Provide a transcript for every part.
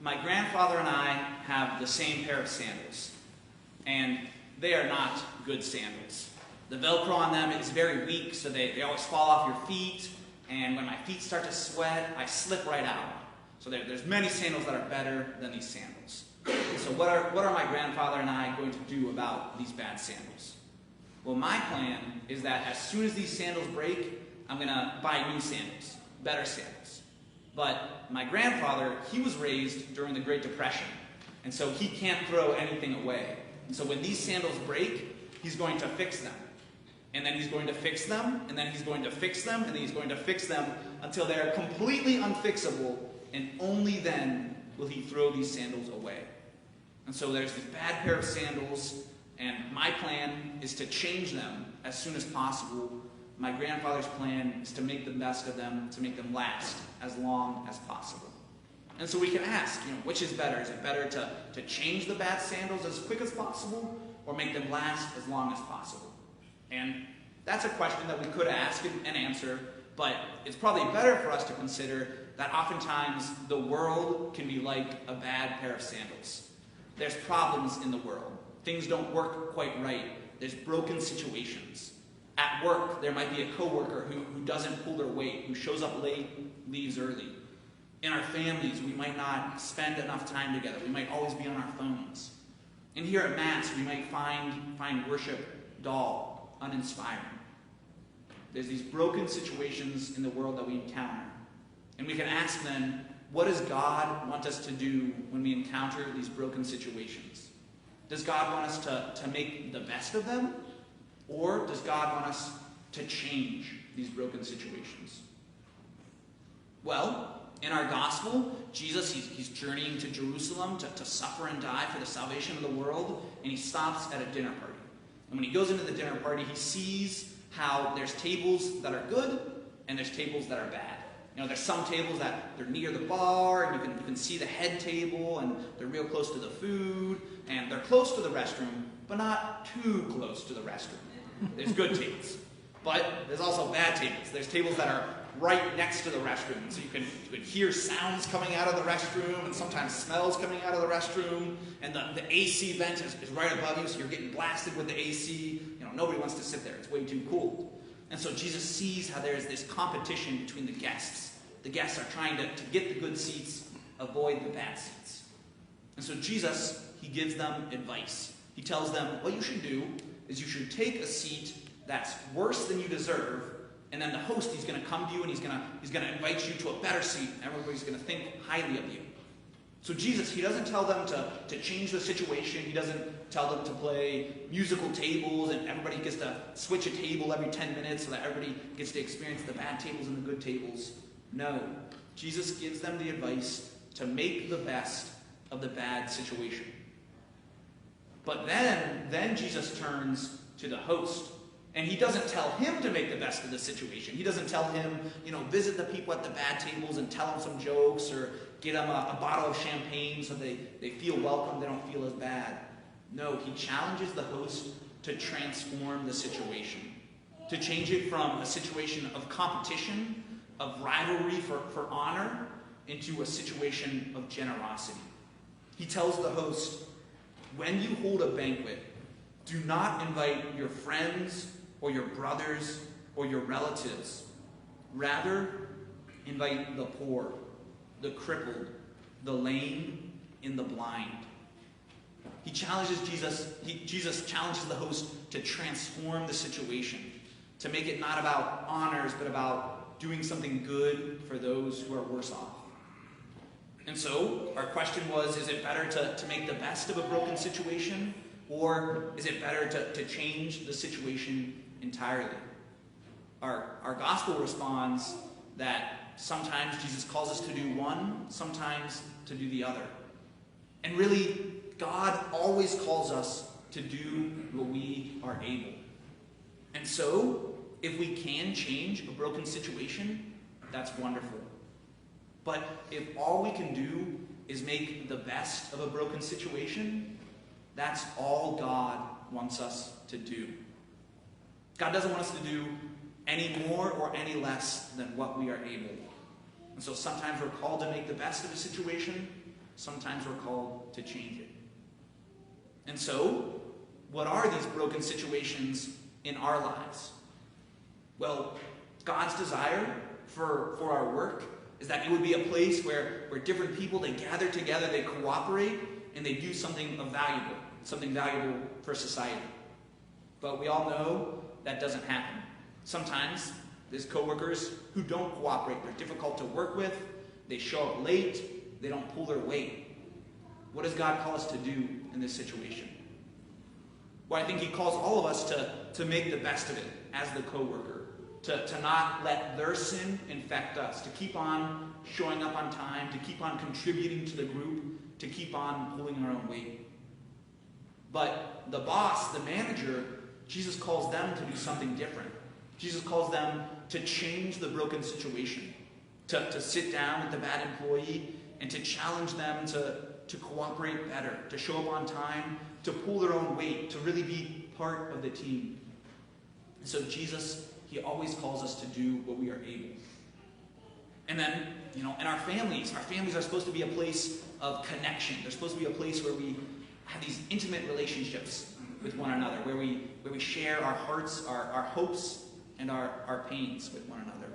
my grandfather and I have the same pair of sandals, and they are not good sandals. The Velcro on them is very weak, so they always fall off your feet, and when my feet start to sweat, I slip right out. So there's many sandals that are better than these sandals. So what are my grandfather and I going to do about these bad sandals? Well, my plan is that as soon as these sandals break, I'm going to buy new sandals, better sandals. But my grandfather, he was raised during the Great Depression, and so he can't throw anything away. And so when these sandals break, he's going to fix them. And then he's going to fix them, and then he's going to fix them, and then he's going to fix them until they are completely unfixable, and only then will he throw these sandals away. And so there's this bad pair of sandals, and my plan is to change them as soon as possible. My grandfather's plan is to make the best of them, to make them last as long as possible. And so we can ask, which is better? Is it better to change the bad sandals as quick as possible, or make them last as long as possible? And that's a question that we could ask and answer, but it's probably better for us to consider that oftentimes the world can be like a bad pair of sandals. There's problems in the world. Things don't work quite right. There's broken situations. At work, there might be a coworker who doesn't pull their weight, who shows up late, leaves early. In our families, we might not spend enough time together. We might always be on our phones. And here at Mass, we might find worship dull, uninspiring. There's these broken situations in the world that we encounter. And we can ask then, what does God want us to do when we encounter these broken situations? Does God want us to make the best of them? Or does God want us to change these broken situations? Well, in our gospel, Jesus, he's journeying to Jerusalem to suffer and die for the salvation of the world, and he stops at a dinner party. And when he goes into the dinner party, he sees how there's tables that are good and there's tables that are bad. There's some tables that they're near the bar, and you can see the head table, and they're real close to the food, and they're close to the restroom, but not too close to the restroom. There's good tables. But there's also bad tables. There's tables that are right next to the restroom, so you can hear sounds coming out of the restroom, and sometimes smells coming out of the restroom, and the AC vent is right above you, so you're getting blasted with the AC. Nobody wants to sit there. It's way too cold. And so Jesus sees how there's this competition between the guests. The guests are trying to get the good seats, avoid the bad seats. And so Jesus, he gives them advice. He tells them what you should do is you should take a seat that's worse than you deserve, and then the host, he's going to come to you and he's going to invite you to a better seat. Everybody's going to think highly of you. So Jesus, he doesn't tell them to change the situation. He doesn't tell them to play musical tables and everybody gets to switch a table every 10 minutes so that everybody gets to experience the bad tables and the good tables. No. Jesus gives them the advice to make the best of the bad situation. But then Jesus turns to the host. And he doesn't tell him to make the best of the situation. He doesn't tell him, visit the people at the bad tables and tell them some jokes or get them a bottle of champagne so they feel welcome, they don't feel as bad. No, he challenges the host to transform the situation, to change it from a situation of competition, of rivalry for honor, into a situation of generosity. He tells the host, when you hold a banquet, do not invite your friends or your brothers or your relatives. Rather, invite the poor, the crippled, the lame, and the blind. He challenges Jesus challenges the host to transform the situation, to make it not about honors, but about doing something good for those who are worse off. And so, our question was, is it better to make the best of a broken situation? Or is it better to change the situation entirely? Our gospel responds that sometimes Jesus calls us to do one, sometimes to do the other. And really, God always calls us to do what we are able. And so, if we can change a broken situation, that's wonderful. But if all we can do is make the best of a broken situation, that's all God wants us to do. God doesn't want us to do any more or any less than what we are able. And so sometimes we're called to make the best of a situation, sometimes we're called to change it. And so, what are these broken situations in our lives? Well, God's desire for our work is that it would be a place where different people, they gather together, they cooperate, and they do something valuable for society. But we all know that doesn't happen. Sometimes there's coworkers who don't cooperate. They're difficult to work with. They show up late. They don't pull their weight. What does God call us to do in this situation? Well, I think he calls all of us to make the best of it as the coworker. To not let their sin infect us. To keep on showing up on time. To keep on contributing to the group. To keep on pulling our own weight. But the boss, the manager, Jesus calls them to do something different. Jesus calls them to change the broken situation. To sit down with the bad employee and to challenge them to cooperate better. To show up on time. To pull their own weight. To really be part of the team. And so Jesus, he always calls us to do what we are able. And then, in our families are supposed to be a place of connection. They're supposed to be a place where we have these intimate relationships with one another, where we share our hearts, our hopes, and our pains with one another.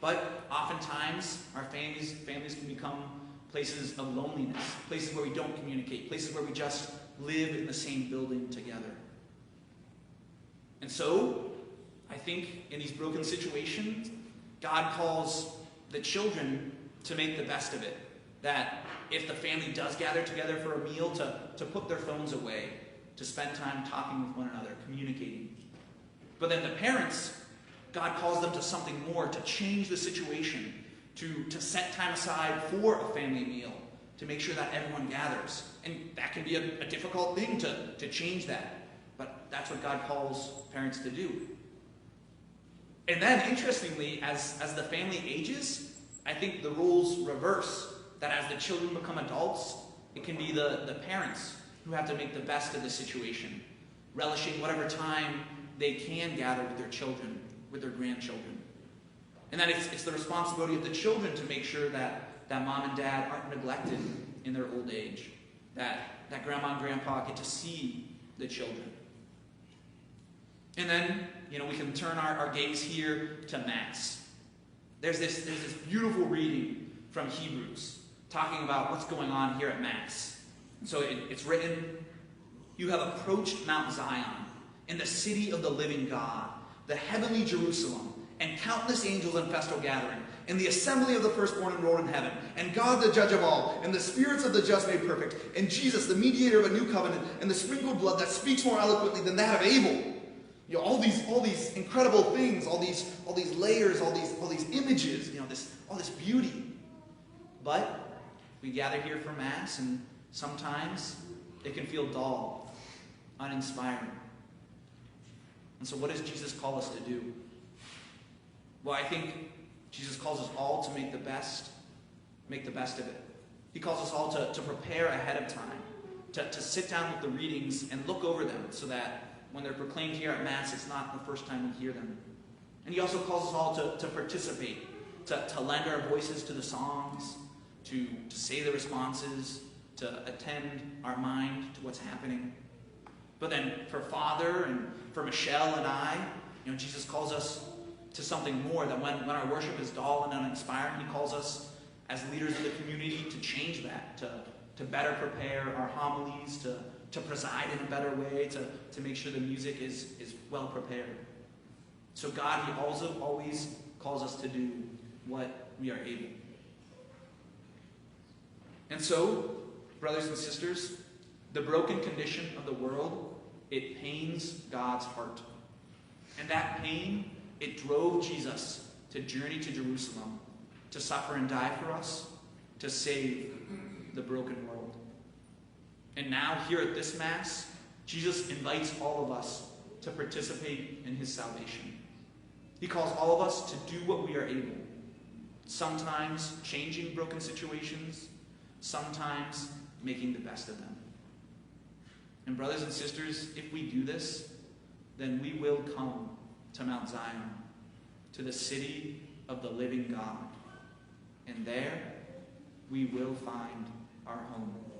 But oftentimes, our families can become places of loneliness, places where we don't communicate, places where we just live in the same building together. And so, I think in these broken situations, God calls the children to make the best of it. That if the family does gather together for a meal, to put their phones away, to spend time talking with one another, communicating. But then the parents, God calls them to something more, to change the situation, to set time aside for a family meal, to make sure that everyone gathers. And that can be a difficult thing to change that. But that's what God calls parents to do. And then, interestingly, as the family ages, I think the roles reverse. That as the children become adults, it can be the parents who have to make the best of the situation, relishing whatever time they can gather with their children, with their grandchildren. And that it's the responsibility of the children to make sure that mom and dad aren't neglected in their old age, that grandma and grandpa get to see the children. And then, we can turn our gaze here to Mass. There's this beautiful reading from Hebrews talking about what's going on here at Mass. And so it's written, "You have approached Mount Zion, in the city of the living God, the heavenly Jerusalem, and countless angels in festal gathering, and the assembly of the firstborn enrolled in heaven, and God the judge of all, and the spirits of the just made perfect, and Jesus, the mediator of a new covenant, and the sprinkled blood that speaks more eloquently than that of Abel." All these incredible things, all these layers, all these images, all this beauty. But we gather here for Mass, and sometimes it can feel dull, uninspiring. And so what does Jesus call us to do? Well, I think Jesus calls us all to make the best of it. He calls us all to prepare ahead of time, to sit down with the readings and look over them so that when they're proclaimed here at Mass, it's not the first time we hear them. And he also calls us all to participate, to lend our voices to the songs, to say the responses, to attend our mind to what's happening. But then for Father and for Michelle and I, Jesus calls us to something more, that when our worship is dull and uninspiring, he calls us as leaders of the community to change that, to better prepare our homilies, to preside in a better way, to make sure the music is well prepared. So God, he also always calls us to do what we are able. And so, brothers and sisters, the broken condition of the world, it pains God's heart. And that pain, it drove Jesus to journey to Jerusalem, to suffer and die for us, to save the broken world. And now, here at this Mass, Jesus invites all of us to participate in his salvation. He calls all of us to do what we are able, sometimes changing broken situations, sometimes making the best of them. And brothers and sisters, if we do this, then we will come to Mount Zion, to the city of the living God. And there, we will find our home.